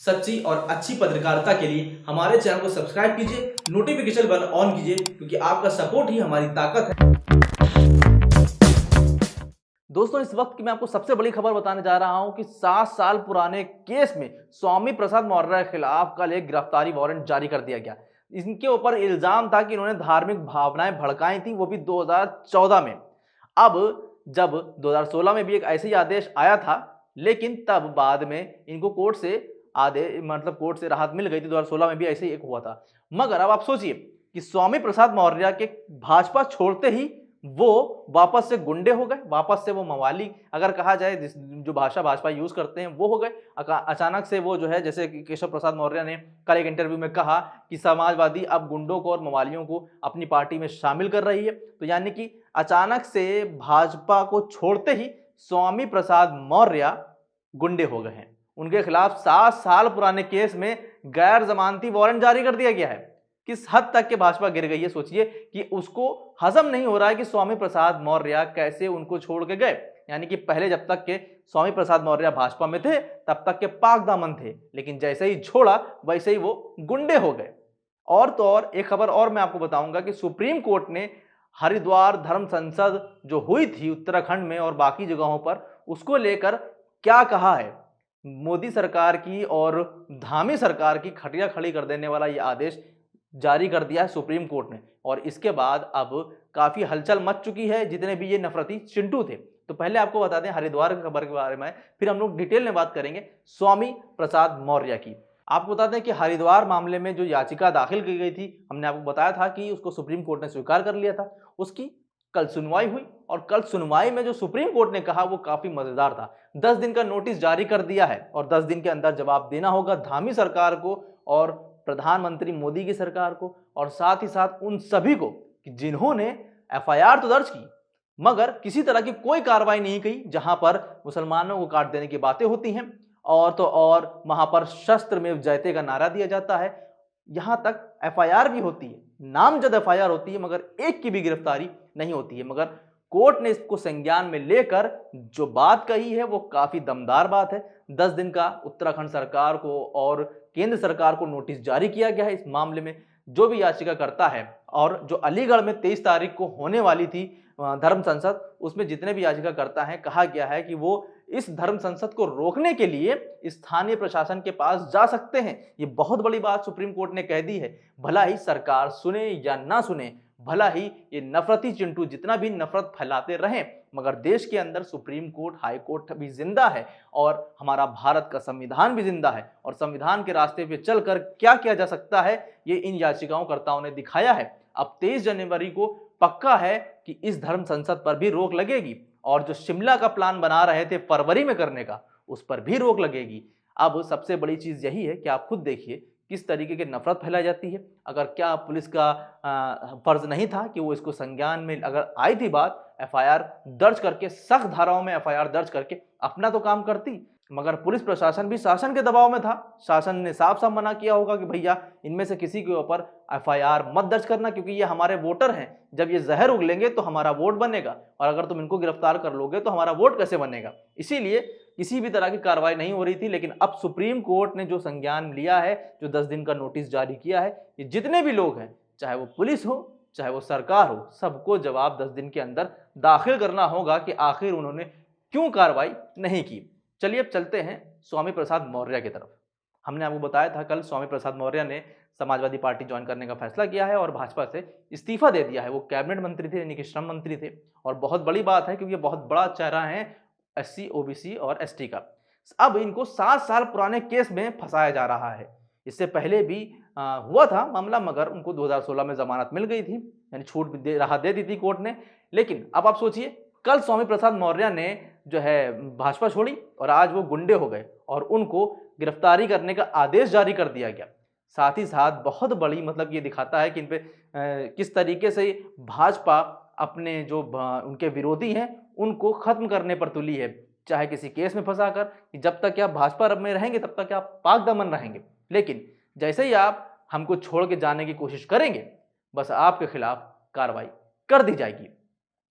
सच्ची और अच्छी पत्रकारिता के लिए हमारे चैनल को सब्सक्राइब कीजिए, नोटिफिकेशन बेल ऑन कीजिए, क्योंकि आपका सपोर्ट ही हमारी ताकत है। दोस्तों, इस वक्त की मैं आपको सबसे बड़ी खबर बताने जा रहा हूं कि 7 साल पुराने केस में स्वामी प्रसाद मौर्य के खिलाफ कल एक गिरफ्तारी वारंट जारी कर दिया गया। इनके ऊपर इल्जाम था कि इन्होंने धार्मिक भावनाएं भड़काई थी, वो भी 2014 में। अब जब 2016 में भी एक ऐसे ही आदेश आया था, लेकिन तब बाद में इनको कोर्ट से कोर्ट से राहत मिल गई थी। 2016 में भी ऐसे ही एक हुआ था। मगर अब आप सोचिए कि स्वामी प्रसाद मौर्य के भाजपा छोड़ते ही वो वापस से गुंडे हो गए, वापस से वो मवाली, अगर कहा जाए जो भाषा भाजपा यूज करते हैं, वो हो गए। अचानक से वो जो है, जैसे केशव प्रसाद मौर्य ने कल एक इंटरव्यू में कहा कि समाजवादी अब गुंडों को और मवालियों को अपनी पार्टी में शामिल कर रही है। तो यानी कि अचानक से भाजपा को छोड़ते ही स्वामी प्रसाद मौर्य गुंडे हो गए हैं। उनके खिलाफ 7 साल पुराने केस में गैर जमानती वारंट जारी कर दिया गया है। किस हद तक के भाजपा गिर गई है, सोचिए कि उसको हजम नहीं हो रहा है कि स्वामी प्रसाद मौर्य कैसे उनको छोड़ के गए। यानी कि पहले जब तक के स्वामी प्रसाद मौर्य भाजपा में थे, तब तक के पाक दामन थे, लेकिन जैसे ही छोड़ा वैसे ही वो गुंडे हो गए। और तो और एक खबर और मैं आपको बताऊंगा कि सुप्रीम कोर्ट ने हरिद्वार धर्म संसद जो हुई थी उत्तराखंड में और बाकी जगहों पर, उसको लेकर क्या कहा है। मोदी सरकार की और धामी सरकार की खटिया खड़ी कर देने वाला यह आदेश जारी कर दिया है सुप्रीम कोर्ट ने। और इसके बाद अब काफी हलचल मच चुकी है, जितने भी ये नफरती चिंटू थे। तो पहले आपको बता दें हरिद्वार की खबर के बारे में, फिर हम लोग डिटेल में बात करेंगे स्वामी प्रसाद मौर्य की। आपको बता दें कि हरिद्वार मामले में जो याचिका दाखिल की गई थी, हमने आपको बताया था कि उसको सुप्रीम कोर्ट ने स्वीकार कर लिया था। उसकी कल सुनवाई हुई और कल सुनवाई में जो सुप्रीम कोर्ट ने कहा वो काफी मजेदार था। 10 दिन का नोटिस जारी कर दिया है और 10 दिन के अंदर जवाब देना होगा धामी सरकार को और प्रधानमंत्री मोदी की सरकार को, और साथ ही साथ उन सभी को कि जिन्होंने एफआईआर तो दर्ज की मगर किसी तरह की कोई कार्रवाई नहीं की। जहां पर मुसलमानों को काट देने की बातें होती हैं और तो और वहां पर शस्त्र में जयते का नारा दिया जाता है, यहां तक एफआईआर भी होती है, नामजद एफआईआर होती है, मगर एक की भी गिरफ्तारी नहीं होती है। मगर कोर्ट ने इसको संज्ञान में लेकर जो बात कही है वो काफी दमदार बात है। 10 दिन का उत्तराखंड सरकार को और केंद्र सरकार को नोटिस जारी किया गया है इस मामले में। जो भी याचिका करता है, और जो अलीगढ़ में 23 तारीख को होने वाली थी धर्म संसद, उसमें जितने भी याचिका करता है, कहा गया है कि वो इस धर्म संसद को रोकने के लिए स्थानीय प्रशासन के पास जा सकते हैं। ये बहुत बड़ी बात सुप्रीम कोर्ट ने कह दी है। भला ही सरकार सुने या ना सुने, भला ही ये नफरती चिंटू जितना भी नफरत फैलाते रहें, मगर देश के अंदर सुप्रीम कोर्ट, हाई कोर्ट भी जिंदा है और हमारा भारत का संविधान भी जिंदा है। और संविधान के रास्ते पे चलकर क्या किया जा सकता है, ये इन याचिकाओं कर्ताओं ने दिखाया है। अब 23 जनवरी को पक्का है कि इस धर्म संसद पर भी रोक लगेगी, और जो शिमला का प्लान बना रहे थे फरवरी में करने का, उस पर भी रोक लगेगी। अब सबसे बड़ी चीज यही है कि आप खुद देखिए किस तरीके की नफरत फैलाई जाती है। अगर क्या पुलिस का फर्ज नहीं था कि वो इसको संज्ञान में, अगर आई थी बात, एफआईआर दर्ज करके, सख्त धाराओं में एफआईआर दर्ज करके अपना तो काम करती। मगर पुलिस प्रशासन भी शासन के दबाव में था। शासन ने साफ साफ मना किया होगा कि भैया इनमें से किसी के ऊपर एफआईआर मत दर्ज करना, क्योंकि ये हमारे वोटर हैं। जब ये जहर उगलेंगे तो हमारा वोट बनेगा, और अगर तुम इनको गिरफ्तार कर लोगे तो हमारा वोट कैसे बनेगा। इसीलिए किसी भी तरह की कार्रवाई नहीं हो रही थी। लेकिन अब सुप्रीम कोर्ट ने जो संज्ञान लिया है, जो 10 दिन का नोटिस जारी किया है, ये जितने भी लोग हैं, चाहे वो पुलिस हो चाहे वो सरकार हो, सबको जवाब 10 दिन के अंदर दाखिल करना होगा कि आखिर उन्होंने क्यों कार्रवाई नहीं की। चलिए अब चलते हैं स्वामी प्रसाद मौर्य की तरफ। हमने आपको बताया था कल स्वामी प्रसाद मौर्य ने समाजवादी पार्टी ज्वाइन करने का फैसला किया है और भाजपा से इस्तीफा दे दिया है। वो कैबिनेट मंत्री थे, यानी कि श्रम मंत्री थे, और बहुत बड़ी बात है क्योंकि बहुत बड़ा चेहरा है एससी, ओबीसी और एसटी का। अब इनको 7 साल पुराने केस में फंसाया जा रहा है। इससे पहले भी हुआ था मामला, मगर उनको 2016 में जमानत मिल गई थी, यानी छूट राहत दे दी थी कोर्ट ने। लेकिन अब आप सोचिए, कल स्वामी प्रसाद मौर्य ने जो है भाजपा छोड़ी और आज वो गुंडे हो गए और उनको गिरफ्तारी करने का आदेश जारी कर दिया गया। साथ ही साथ बहुत बड़ी ये दिखाता है कि इन पे किस तरीके से भाजपा अपने जो उनके विरोधी हैं उनको खत्म करने पर तुली है, चाहे किसी केस में फंसाकर, कि जब तक आप भाजपा में रहेंगे तब तक आप पाक दमन रहेंगे, लेकिन जैसे ही आप हमको छोड़ के जाने की कोशिश करेंगे, बस आपके खिलाफ कार्रवाई कर दी जाएगी।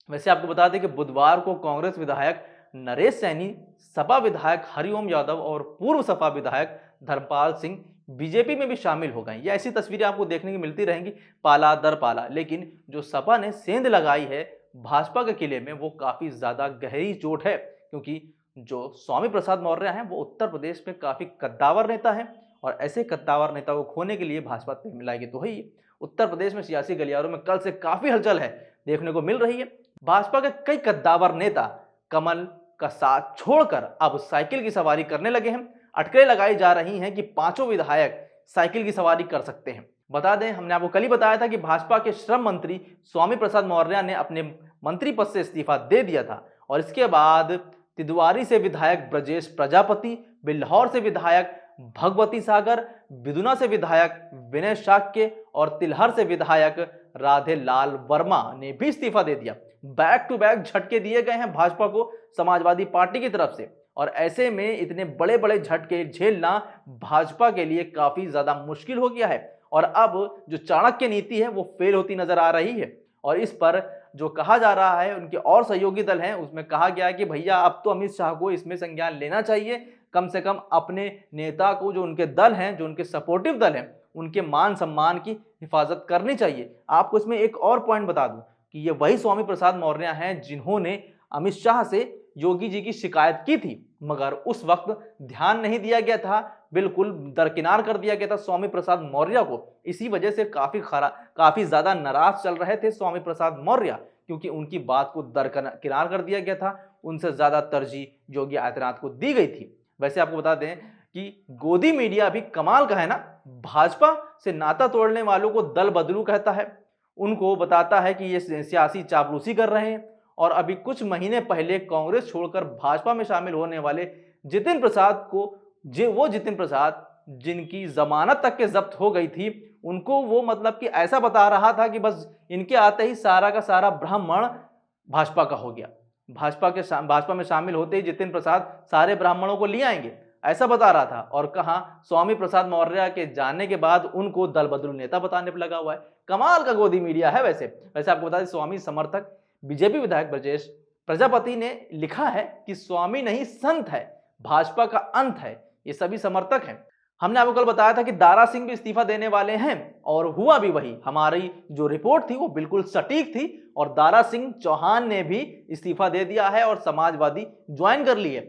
वैसे आपको बता दें कि बुधवार को कांग्रेस विधायक नरेश सैनी, सपा विधायक हरिओम यादव और पूर्व सपा विधायक धर्मपाल सिंह बीजेपी में भी शामिल हो गए। ये ऐसी तस्वीरें आपको देखने की मिलती रहेंगी पाला दर पाला। लेकिन जो सपा ने सेंध लगाई है भाजपा के किले में वो काफी ज्यादा गहरी चोट है, क्योंकि जो स्वामी प्रसाद मौर्य हैं वो उत्तर प्रदेश में काफी कद्दावर नेता हैं और ऐसे कद्दावर नेता को खोने के लिए भाजपा तेल मिलाएगी तो है ही। उत्तर प्रदेश में सियासी गलियारों में कल से काफी हलचल है देखने को मिल रही है। भाजपा के कई कद्दावर नेता कमल का साथ छोड़कर अब साइकिल की सवारी करने लगे हैं। अटकलें लगाई जा रही हैं कि पांचों विधायक साइकिल की सवारी कर सकते हैं। बता दें, हमने आपको कल ही बताया था कि भाजपा के श्रम मंत्री स्वामी प्रसाद मौर्य ने अपने मंत्री पद से इस्तीफा दे दिया था और इसके बाद तिदवारी से विधायक ब्रजेश प्रजापति, बिल्हौर से विधायक भगवती सागर, बिदुना से विधायक विनय शाक्य और तिलहर से विधायक राधे लाल वर्मा ने भी इस्तीफा दे दिया। बैक टू बैक झटके दिए गए हैं भाजपा को समाजवादी पार्टी की तरफ से और ऐसे में इतने बड़े बड़े झटके झेलना भाजपा के लिए काफी ज्यादा मुश्किल हो गया है और अब जो चाणक्य नीति है वो फेल होती नजर आ रही है। और इस पर जो कहा जा रहा है उनके और सहयोगी दल हैं उसमें कहा गया है कि भैया अब तो अमित शाह को इसमें संज्ञान लेना चाहिए, कम से कम अपने नेता को, जो उनके दल हैं, जो उनके सपोर्टिव दल हैं, उनके मान सम्मान की हिफाजत करनी चाहिए। आपको इसमें एक और पॉइंट बता दूं कि ये वही स्वामी प्रसाद मौर्य हैं जिन्होंने अमित शाह से योगी जी की शिकायत की थी, मगर उस वक्त ध्यान नहीं दिया गया था, बिल्कुल दरकिनार कर दिया गया था स्वामी प्रसाद मौर्य को। इसी वजह से काफी ज्यादा नाराज चल रहे थे स्वामी प्रसाद मौर्य, क्योंकि उनकी बात को दरकिनार कर दिया गया था, उनसे ज्यादा तरजीह योगी आदित्यनाथ को दी गई थी। वैसे आपको बता दें कि गोदी मीडिया भी कमाल का है ना, भाजपा से नाता तोड़ने वालों को दल बदलू कहता है, उनको बताता है कि ये सियासी चापलूसी कर रहे हैं। और अभी कुछ महीने पहले कांग्रेस छोड़कर भाजपा में शामिल होने वाले जितिन प्रसाद को, वो जितिन प्रसाद जिनकी जमानत तक के जब्त हो गई थी, उनको वो मतलब कि ऐसा बता रहा था कि बस इनके आते ही सारा का सारा ब्राह्मण भाजपा का हो गया, भाजपा में शामिल होते ही जितिन प्रसाद सारे ब्राह्मणों को ले आएंगे, ऐसा बता रहा था। और कहा स्वामी प्रसाद मौर्य के जाने के बाद उनको दल बदलू नेता बताने पर लगा हुआ है। कमाल का गोदी मीडिया है। वैसे आपको बता दें, स्वामी समर्थक बीजेपी विधायक ब्रजेश प्रजापति ने लिखा है कि स्वामी नहीं संत है, भाजपा का अंत है, ये सभी समर्थक हैं। हमने आपको कल बताया था कि दारा सिंह भी इस्तीफा देने वाले हैं और हुआ भी वही। हमारी जो रिपोर्ट थी वो बिल्कुल सटीक थी और दारा सिंह चौहान ने भी इस्तीफा दे दिया है और समाजवादी ज्वाइन कर ली है।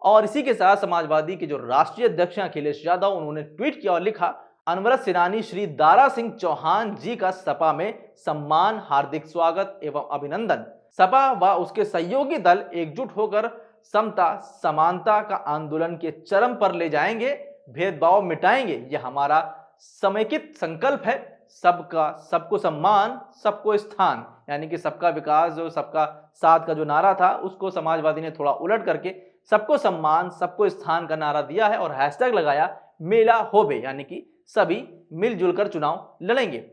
और इसी के साथ समाजवादी के जो राष्ट्रीय अध्यक्ष अखिलेश यादव, उन्होंने ट्वीट किया और लिखा, अनवरत सेनानी श्री दारा सिंह चौहान जी का सपा में सम्मान, हार्दिक स्वागत एवं अभिनंदन। सपा व उसके सहयोगी दल एकजुट होकर समता समानता का आंदोलन के चरम पर ले जाएंगे, भेदभाव मिटाएंगे, यह हमारा समेकित संकल्प है। सबको सम्मान, सबको स्थान, यानी कि सबका विकास, जो सबका साथ का जो नारा था उसको समाजवादी ने थोड़ा उलट करके सबको सम्मान सबको स्थान का नारा दिया है और हैशटैग लगाया मेला होबे, यानी कि सभी मिलजुल कर चुनाव लड़ेंगे।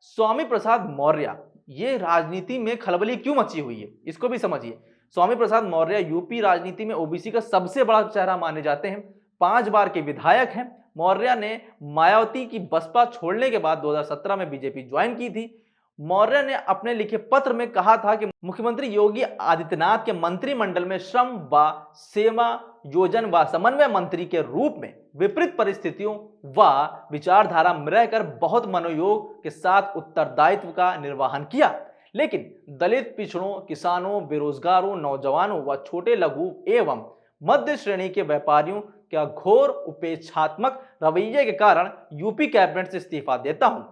स्वामी प्रसाद मौर्य, ये राजनीति में खलबली क्यों मची हुई है इसको भी समझिए। स्वामी प्रसाद मौर्य यूपी राजनीति में ओबीसी का सबसे बड़ा चेहरा माने जाते हैं, 5 बार के विधायक हैं। मौर्य ने मायावती की बसपा छोड़ने के बाद 2017 में बीजेपी ज्वाइन की थी। मौर्य ने अपने लिखे पत्र में कहा था कि मुख्यमंत्री योगी आदित्यनाथ के मंत्रिमंडल में श्रम व सेवा योजन व समन्वय मंत्री के रूप में विपरीत परिस्थितियों व विचारधारा में रहकर बहुत मनोयोग के साथ उत्तरदायित्व का निर्वहन किया, लेकिन दलित, पिछड़ों, किसानों, बेरोजगारों, नौजवानों व छोटे लघु एवं मध्य श्रेणी के व्यापारियों का घोर उपेक्षात्मक रवैये के कारण यूपी कैबिनेट से इस्तीफा देता हूं।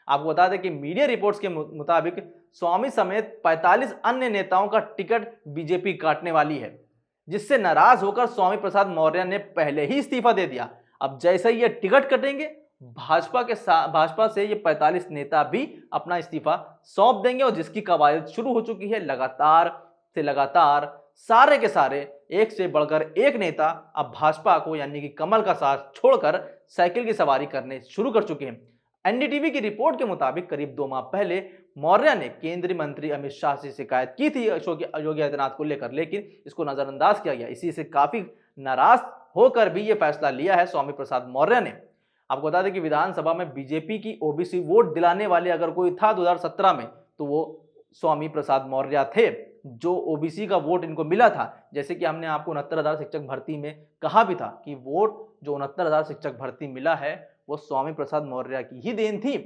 आपको बता दें कि मीडिया रिपोर्ट्स के मुताबिक स्वामी समेत 45 अन्य नेताओं का टिकट बीजेपी काटने वाली है, जिससे नाराज होकर स्वामी प्रसाद मौर्य ने पहले ही इस्तीफा दे दिया। अब जैसे ही ये टिकट कटेंगे, भाजपा से ये 45 नेता भी अपना इस्तीफा सौंप देंगे और जिसकी कवायद शुरू हो चुकी है। लगातार सारे के सारे एक से बढ़कर एक नेता अब भाजपा को, यानी कि कमल का साथ छोड़कर साइकिल की सवारी करने शुरू कर चुके हैं। एनडीटीवी की रिपोर्ट के मुताबिक करीब 2 माह पहले मौर्य ने केंद्रीय मंत्री अमित शाह से शिकायत की थी योगी आदित्यनाथ को लेकर, लेकिन इसको नजरअंदाज किया गया। इसी से काफी नाराज होकर भी ये फैसला लिया है स्वामी प्रसाद मौर्य ने। आपको बता दें कि विधानसभा में बीजेपी की ओबीसी वोट दिलाने वाले अगर कोई था 2017 में, तो वो स्वामी प्रसाद मौर्य थे। जो ओबीसी का वोट इनको मिला था, जैसे कि हमने आपको 69,000 शिक्षक भर्ती में कहा भी था कि वोट जो 69,000 शिक्षक भर्ती मिला है वो स्वामी प्रसाद मौर्य की ही देन थी।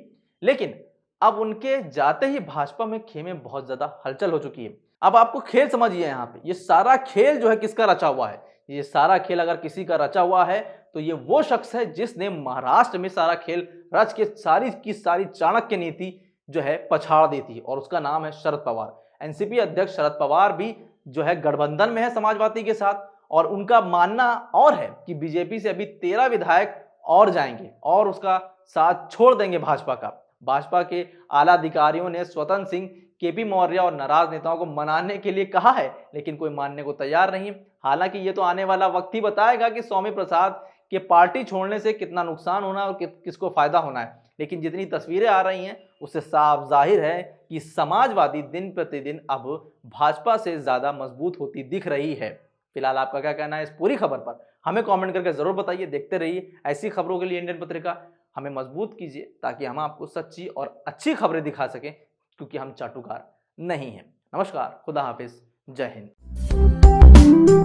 लेकिन अब उनके जाते ही भाजपा में खेमे बहुत ज्यादा हलचल हो चुकी है। अब आपको खेल समझिए, यहाँ पे ये सारा खेल जो है किसका रचा हुआ है। ये सारा खेल अगर किसी का रचा हुआ है तो ये वो शख्स है जिसने महाराष्ट्र में सारा खेल रच के सारी की सारी चाणक्य नीति जो है पछाड़ दी थी, और उसका नाम है शरद पवार। एनसीपी अध्यक्ष शरद पवार भी जो है गठबंधन में है समाजवादी के साथ, और उनका मानना और है कि बीजेपी से अभी 13 विधायक और जाएंगे और उसका साथ छोड़ देंगे भाजपा का। भाजपा के आला अधिकारियों ने स्वतंत्र सिंह, केपी मौर्य और नाराज नेताओं को मनाने के लिए कहा है, लेकिन कोई मानने को तैयार नहीं है। हालांकि ये तो आने वाला वक्त ही बताएगा कि स्वामी प्रसाद के पार्टी छोड़ने से कितना नुकसान होना है और किसको फायदा होना है। लेकिन जितनी तस्वीरें आ रही हैं उससे साफ जाहिर है कि समाजवादी दिन प्रतिदिन अब भाजपा से ज्यादा मजबूत होती दिख रही है। फिलहाल आपका क्या कहना है इस पूरी खबर पर, हमें कमेंट करके जरूर बताइए। देखते रहिए ऐसी खबरों के लिए इंडियन पत्रिका। हमें मजबूत कीजिए ताकि हम आपको सच्ची और अच्छी खबरें दिखा सकें, क्योंकि हम चाटुकार नहीं हैं। नमस्कार, खुदा हाफिज, जय हिंद।